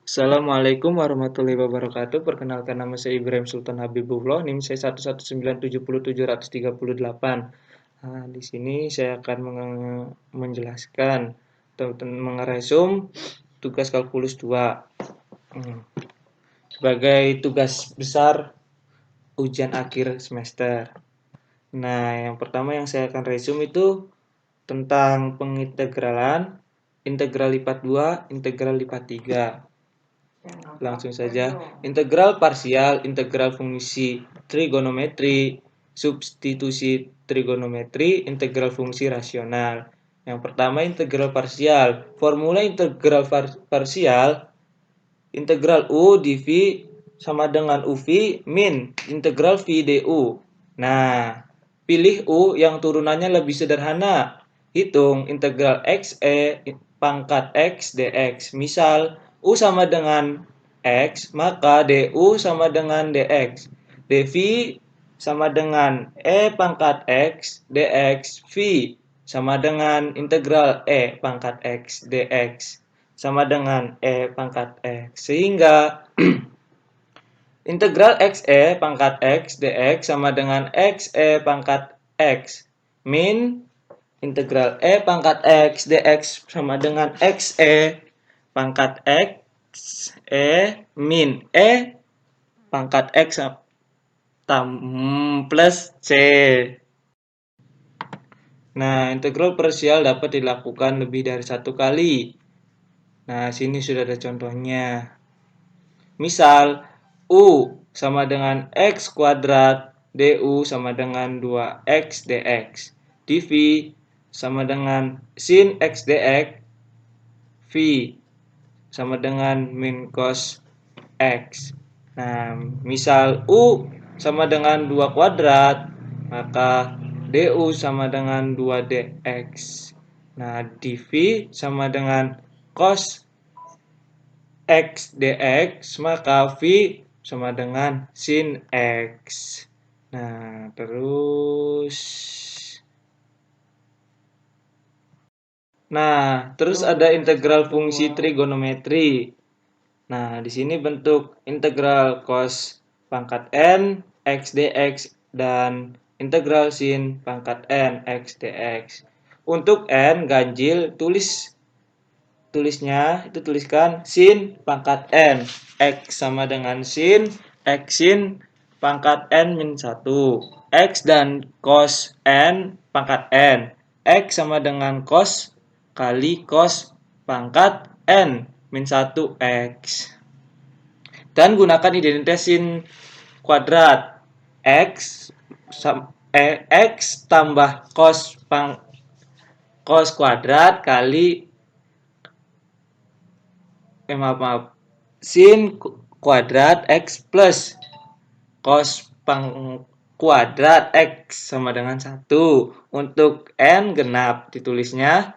Assalamualaikum warahmatullahi wabarakatuh. Perkenalkan, nama saya Ibrahim Sultan Habibullah, NIM saya 1197738. Nah, di sini saya akan menjelaskan atau mengeresum tugas kalkulus 2 sebagai tugas besar ujian akhir semester. Nah, yang pertama yang saya akan resum itu tentang pengintegralan, integral lipat 2, integral lipat 3. Langsung saja. Integral parsial, integral fungsi trigonometri, substitusi trigonometri, integral fungsi rasional. Yang pertama integral parsial. Formula integral parsial, integral U dV sama dengan UV min integral V du. Nah, pilih U yang turunannya lebih sederhana. Hitung integral xe pangkat x dx. Misal, U sama dengan x, maka du sama dengan dx. dv sama dengan e pangkat x dx. V sama dengan integral e pangkat x dx sama dengan e pangkat x. Sehingga integral xe pangkat x dx sama dengan xe pangkat x min integral e pangkat x dx sama dengan xe pangkat x min e pangkat x plus c. Nah, integral parsial dapat dilakukan lebih dari satu kali. Nah, sini sudah ada contohnya. Misal, U sama dengan X kuadrat, DU sama dengan 2X dx. dV sama dengan sin X dx, V sama dengan min cos X. Nah, misal U sama dengan 2 kuadrat, maka DU sama dengan 2 dx. Nah, dV sama dengan cos X dx, maka V sama dengan sin X. Nah, terus ada integral fungsi trigonometri. Nah, di sini bentuk integral cos pangkat n x dx dan integral sin pangkat n x dx. Untuk n ganjil, tulisnya itu tuliskan sin pangkat n. X sama dengan sin x sin pangkat n min 1. X dan cos n pangkat n. X sama dengan cos kali cos pangkat n min 1 X. Dan gunakan identitas sin kuadrat. X tambah cos kuadrat kali sin kuadrat X plus cos kuadrat X sama dengan 1. Untuk n genap ditulisnya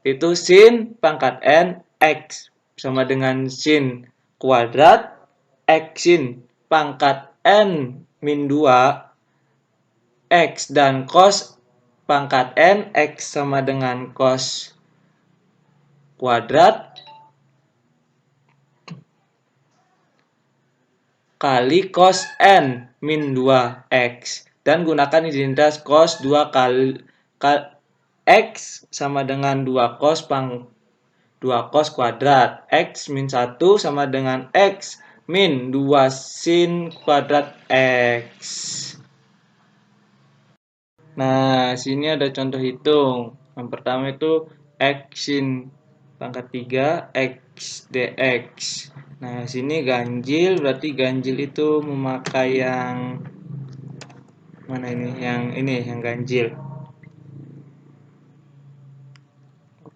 itu sin pangkat n X sama dengan sin kuadrat X sin pangkat n min 2 X dan cos pangkat n X sama dengan cos kuadrat kali cos n min 2 X. Dan gunakan identitas cos 2 kali X sama dengan 2 cos 2 cos kuadrat. X min 1 sama dengan X min 2 sin kuadrat X. Nah, sini ada contoh hitung. Yang pertama itu X sin pangkat 3 X dx. Nah, sini ganjil, berarti ganjil itu memakai yang mana ini? Yang ganjil.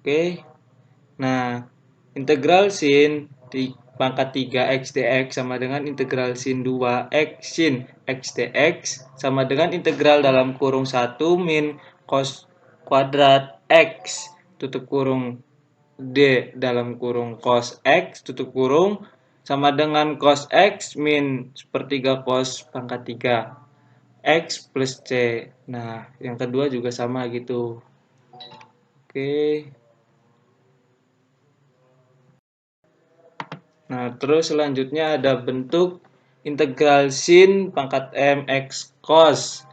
Oke. Nah, integral sin pangkat 3 X dx sama dengan integral sin 2 X sin X dx sama dengan integral dalam kurung 1 min cos kuadrat X tutup kurung D dalam kurung cos X tutup kurung sama dengan cos X min sepertiga cos pangkat 3 X plus C. Nah, yang kedua juga sama gitu. Oke. Nah, terus selanjutnya ada bentuk integral sin pangkat M X cos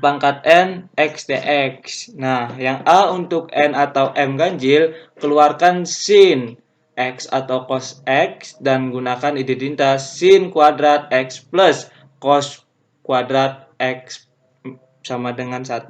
pangkat N X dx. Nah, yang A untuk N atau M ganjil, keluarkan sin X atau cos X dan gunakan identitas sin kuadrat X plus cos kuadrat X sama dengan 1.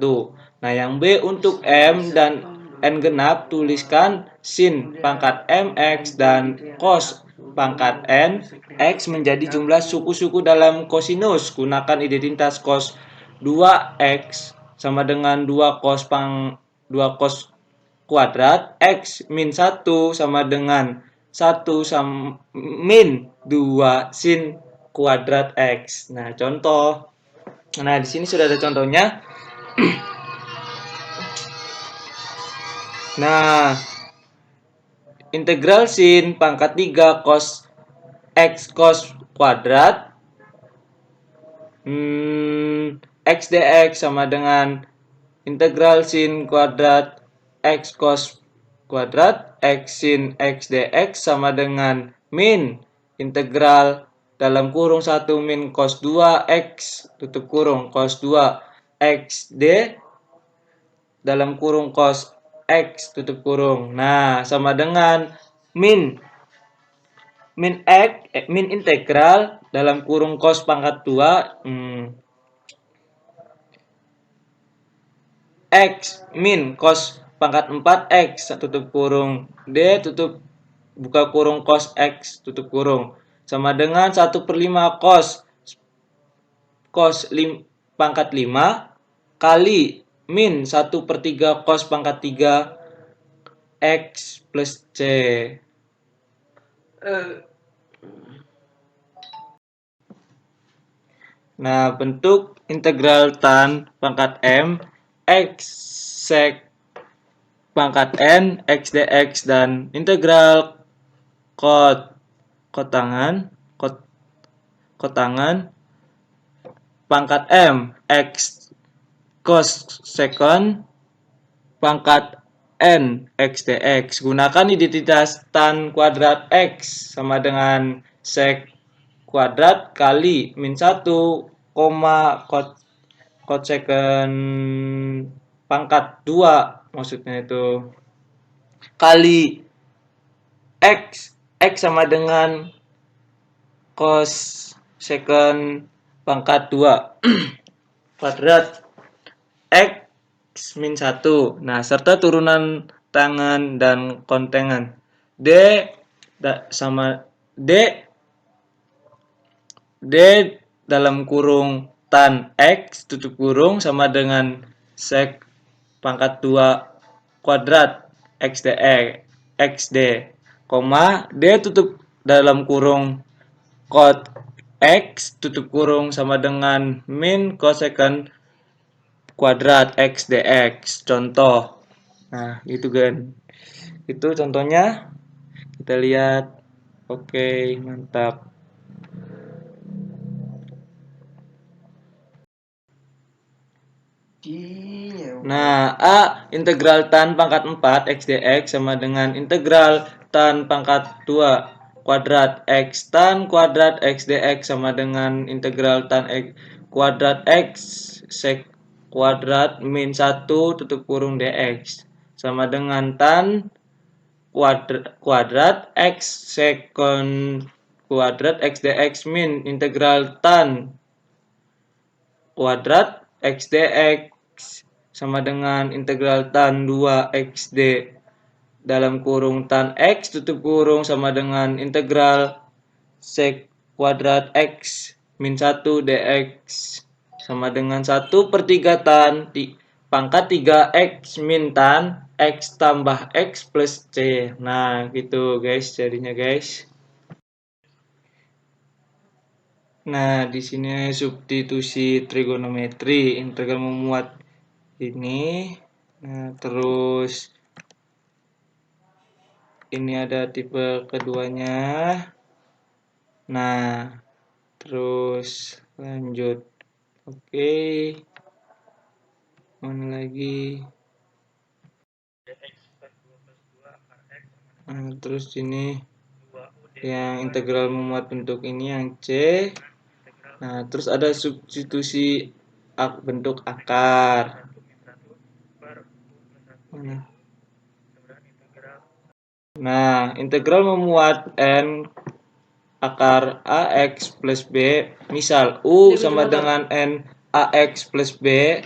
Nah, yang B untuk M dan N genap, tuliskan sin pangkat MX dan cos pangkat N X menjadi jumlah suku-suku dalam kosinus. Gunakan identitas cos 2X sama dengan 2 cos kuadrat X min 1 sama dengan 1 sama min 2 sin kuadrat X. Nah, contoh. Nah, di sini sudah ada contohnya. Nah, integral sin pangkat 3 cos X cos kuadrat X dx sama dengan integral sin kuadrat X cos kuadrat X sin X dx sama dengan min integral dalam kurung 1 min cos 2 X tutup kurung cos 2 X D dalam kurung cos X tutup kurung. Nah, sama dengan min min integral dalam kurung cos pangkat 2 X min cos pangkat 4 X tutup kurung D tutup buka kurung cos X tutup kurung sama dengan 1/5 cos pangkat 5 kali min 1/3 cos pangkat 3 X plus C. Nah, bentuk integral tan pangkat M X sek pangkat N X dx dan integral kotangan pangkat M X cos secant pangkat N X dx. Gunakan identitas tan kuadrat X sama dengan sek kuadrat kali min 1, secant pangkat 2 maksudnya itu kali X sama dengan cos secant pangkat 2 kuadrat X min 1. Nah, serta turunan tangan dan kontengan. D sama D dalam kurung tan X tutup kurung sama dengan sek pangkat 2 kuadrat X D, koma D tutup dalam kurung cot X tutup kurung sama dengan min cosecant kuadrat X dx. Contoh. Nah, itu kan. Itu contohnya. Kita lihat. Oke, mantap. Nah, A integral tan pangkat 4 X dx sama dengan integral tan pangkat 2 kuadrat X tan kuadrat X dx sama dengan integral tan X kuadrat X sek kuadrat min 1 tutup kurung dx sama dengan tan kuadrat X secant kuadrat X dx min integral tan kuadrat X dx sama dengan integral tan 2 XD dalam kurung tan X tutup kurung sama dengan integral sek kuadrat X min 1 dx sama dengan 1/3 tan pangkat 3 X min tan X tambah X plus C. Nah, gitu guys jadinya guys. Nah, di sini substitusi trigonometri, integral memuat ini. Nah, terus ini ada tipe keduanya. Nah, terus lanjut. Oke. Mana lagi? Nah, terus ini Yang integral memuat bentuk ini yang C. Nah, terus ada substitusi bentuk akar. Nah, integral memuat N akar AX plus B. Misal, U sama dengan N AX plus B.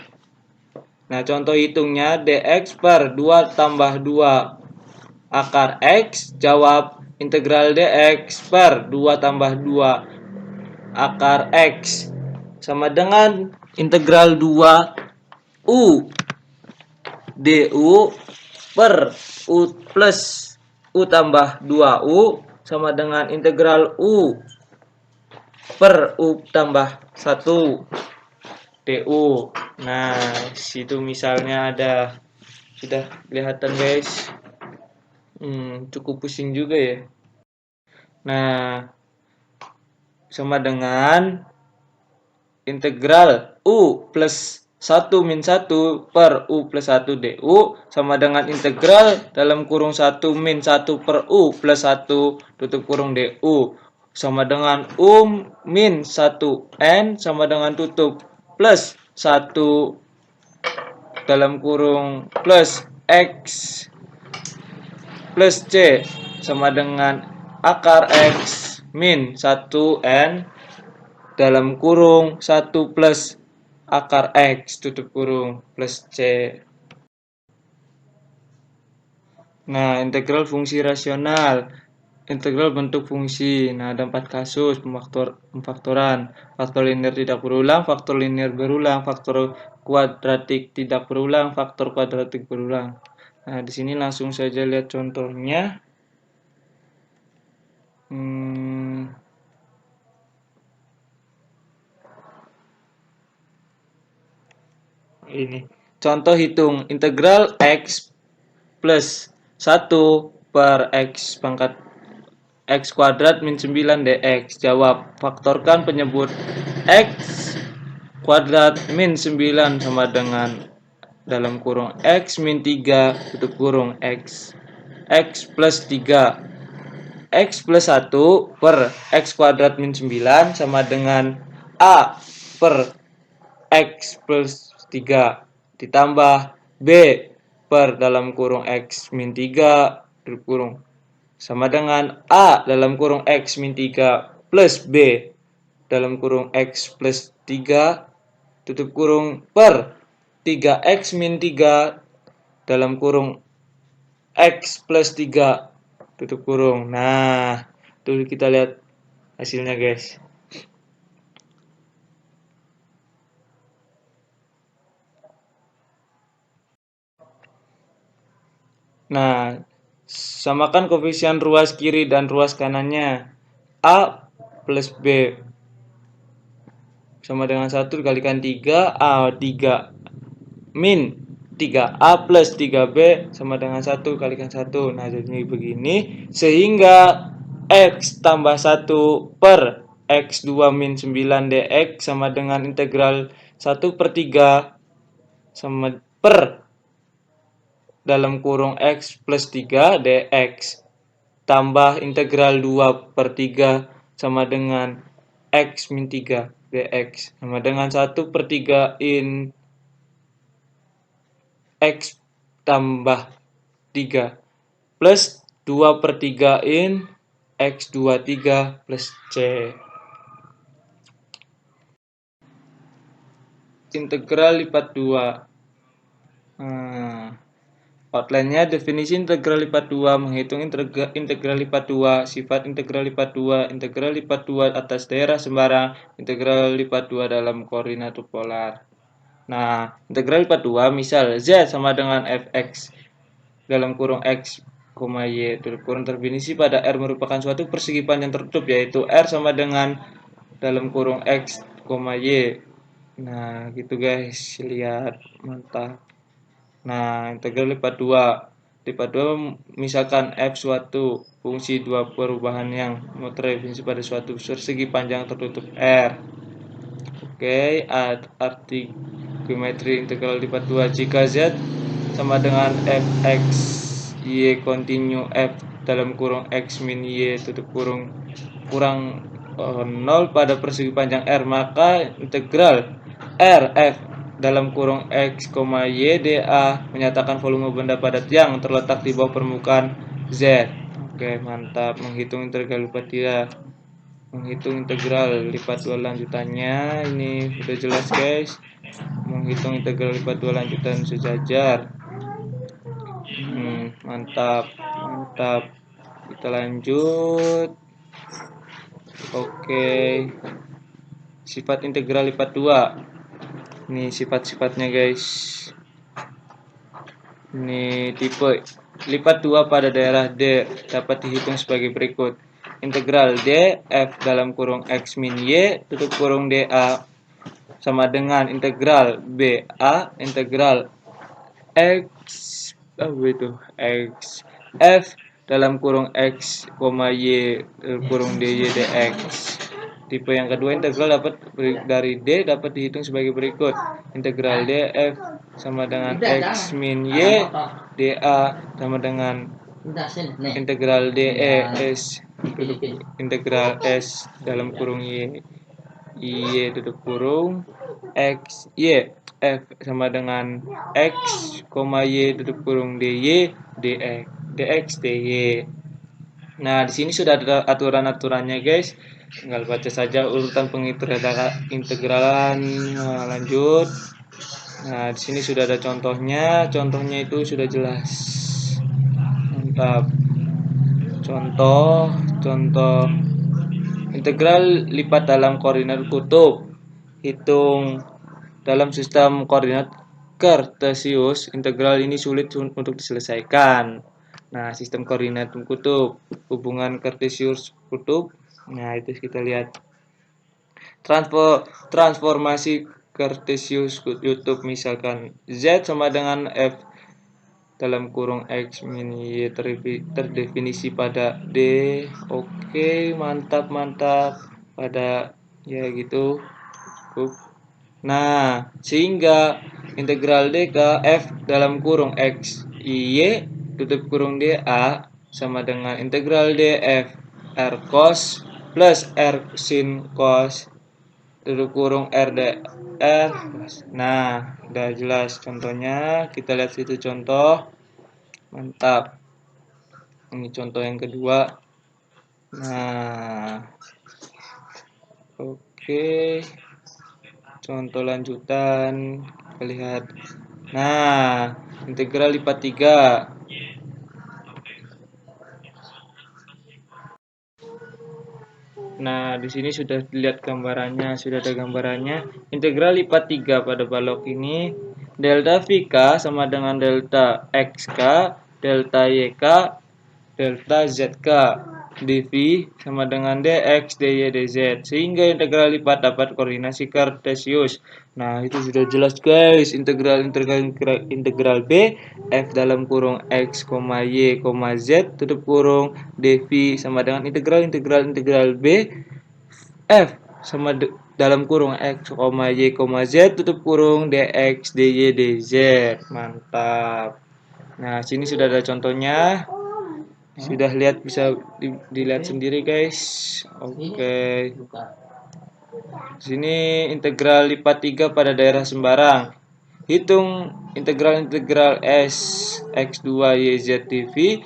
Nah, contoh hitungnya dx per 2 tambah 2 akar X. Jawab integral dx per 2 tambah 2 akar X sama dengan integral 2 U du per U plus U tambah 2U sama dengan integral U per U tambah 1 du. Nah, situ misalnya ada, sudah kelihatan guys. Cukup pusing juga ya. Nah, sama dengan integral U plus 1 min 1 per U plus 1 du sama dengan integral dalam kurung 1 min 1 per U plus 1 tutup kurung du sama dengan min 1 N sama dengan tutup plus 1 dalam kurung plus X plus C sama dengan akar X min 1 N dalam kurung 1 plus akar X tutup kurung plus C. Nah, integral fungsi rasional, integral bentuk fungsi. Nah, ada 4 kasus pemfaktoran. Faktor linear tidak berulang, faktor linear berulang, faktor kuadratik tidak berulang, faktor kuadratik berulang. Nah, di sini langsung saja lihat contohnya. Ini contoh hitung integral X plus 1 per X pangkat X kuadrat min 9 dx. Jawab, faktorkan penyebut X kuadrat min 9 sama dengan dalam kurung X min 3 tutup kurung X plus 3 X plus 1 per X kuadrat min 9 sama dengan A per X plus 3 ditambah B per dalam kurung X min 3 tutup kurung sama dengan A dalam kurung X min 3 plus B dalam kurung X plus 3 tutup kurung per 3X min 3 dalam kurung X plus 3 tutup kurung. Nah, tuh kita lihat hasilnya guys. Nah, samakan koefisien ruas kiri dan ruas kanannya. A plus B sama dengan 1 dikalikan 3, A3 min 3A plus 3B sama dengan 1 kalikan 1. Nah, jadi begini. Sehingga X tambah 1 per X2 min 9 dx sama dengan integral 1 per 3 sama per dalam kurung X plus 3 dx tambah integral 2 per 3 sama dengan X min 3 dx sama dengan 1 per 3 in X tambah 3 plus 2 per 3 in X 23 plus C. Integral lipat 2. Outline-nya definisi integral lipat 2, menghitung integral lipat 2, sifat integral lipat 2, integral lipat 2 atas daerah sembarang, integral lipat 2 dalam koordinat polar. Nah, integral lipat 2 misal Z sama dengan fx dalam kurung X, Y tutup kurung definisi pada R merupakan suatu persegi panjang tertutup yaitu R sama dengan dalam kurung X, Y. Nah, gitu guys, lihat mantap. Nah, integral lipat 2. Lipat 2 misalkan f suatu fungsi dua perubahan yang terdefinisi pada suatu persegi panjang tertutup R. Oke, arti geometri integral lipat 2 jika Z sama dengan fx y kontinu f dalam kurung X min Y tutup kurung kurang 0 pada persegi panjang R, maka integral R F dalam kurung X, Y, dA menyatakan volume benda padat yang terletak di bawah permukaan Z. Oke, mantap. Menghitung integral lipat 3. Menghitung integral lipat 2 lanjutannya. Ini sudah jelas, guys. Menghitung integral lipat 2 lanjutan sejajar. Mantap. Kita lanjut. Oke. Sifat integral lipat 2. Ini sifat-sifatnya, guys. Ini tipe lipat 2 pada daerah D dapat dihitung sebagai berikut. Integral D F dalam kurung X min Y tutup kurung dA sama dengan integral BA integral X X F dalam kurung X, Y kurung DY dx. Tipe yang kedua, integral dapat dari D dapat dihitung sebagai berikut. Integral df sama dengan X min Y dA sama dengan integral DES integral S dalam kurung Y tutup kurung X Y F sama dengan X, Y tutup kurung DY dx dy. Nah, di sini sudah ada aturan-aturannya, guys. Tinggal baca saja urutan integralan. Nah, lanjut. Nah, di sini sudah ada contohnya. Contohnya itu sudah jelas. Mantap. Contoh integral lipat dalam koordinat kutub. Hitung dalam sistem koordinat kartesius, integral ini sulit untuk diselesaikan. Nah, sistem koordinat kutub, hubungan kartesius kutub. Nah, itu kita lihat. Transformasi kartesius kutub, misalkan Z sama dengan F dalam kurung X min Y terdefinisi pada D. Oke, mantap. Pada ya gitu. Nah, sehingga integral D ke F dalam kurung X Y tutup kurung dA sama dengan integral df R cos plus R sin cos tutup kurung R dr. Nah, udah jelas contohnya. Kita lihat situ contoh. Mantap. Ini contoh yang kedua. Nah, oke. Contoh lanjutan, kita lihat. Nah, integral lipat 3. Nah, di sini sudah dilihat gambarannya, sudah ada gambarannya. Integral lipat 3 pada balok ini, delta VK sama dengan delta XK, delta YK, delta ZK, dV sama dengan dx, dy, dz. Sehingga integral lipat dapat koordinasi kartesius. Nah, itu sudah jelas, guys. Integral B f dalam kurung x, y, z tutup kurung dv sama dengan integral B f sama dalam kurung x, y, z tutup kurung dx, dy, dz. Mantap. Nah, sini sudah ada contohnya. Sudah lihat, bisa dilihat sendiri, guys. Oke. Sini integral lipat 3 pada daerah sembarang. Hitung integral S x2 yz dv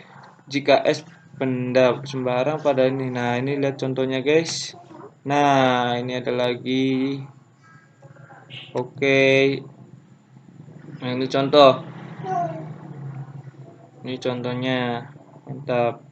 jika S benda sembarang pada ini. Nah, ini lihat contohnya, guys. Nah, ini ada lagi. Oke. Nah, ini contoh. Ini contohnya. Mantap.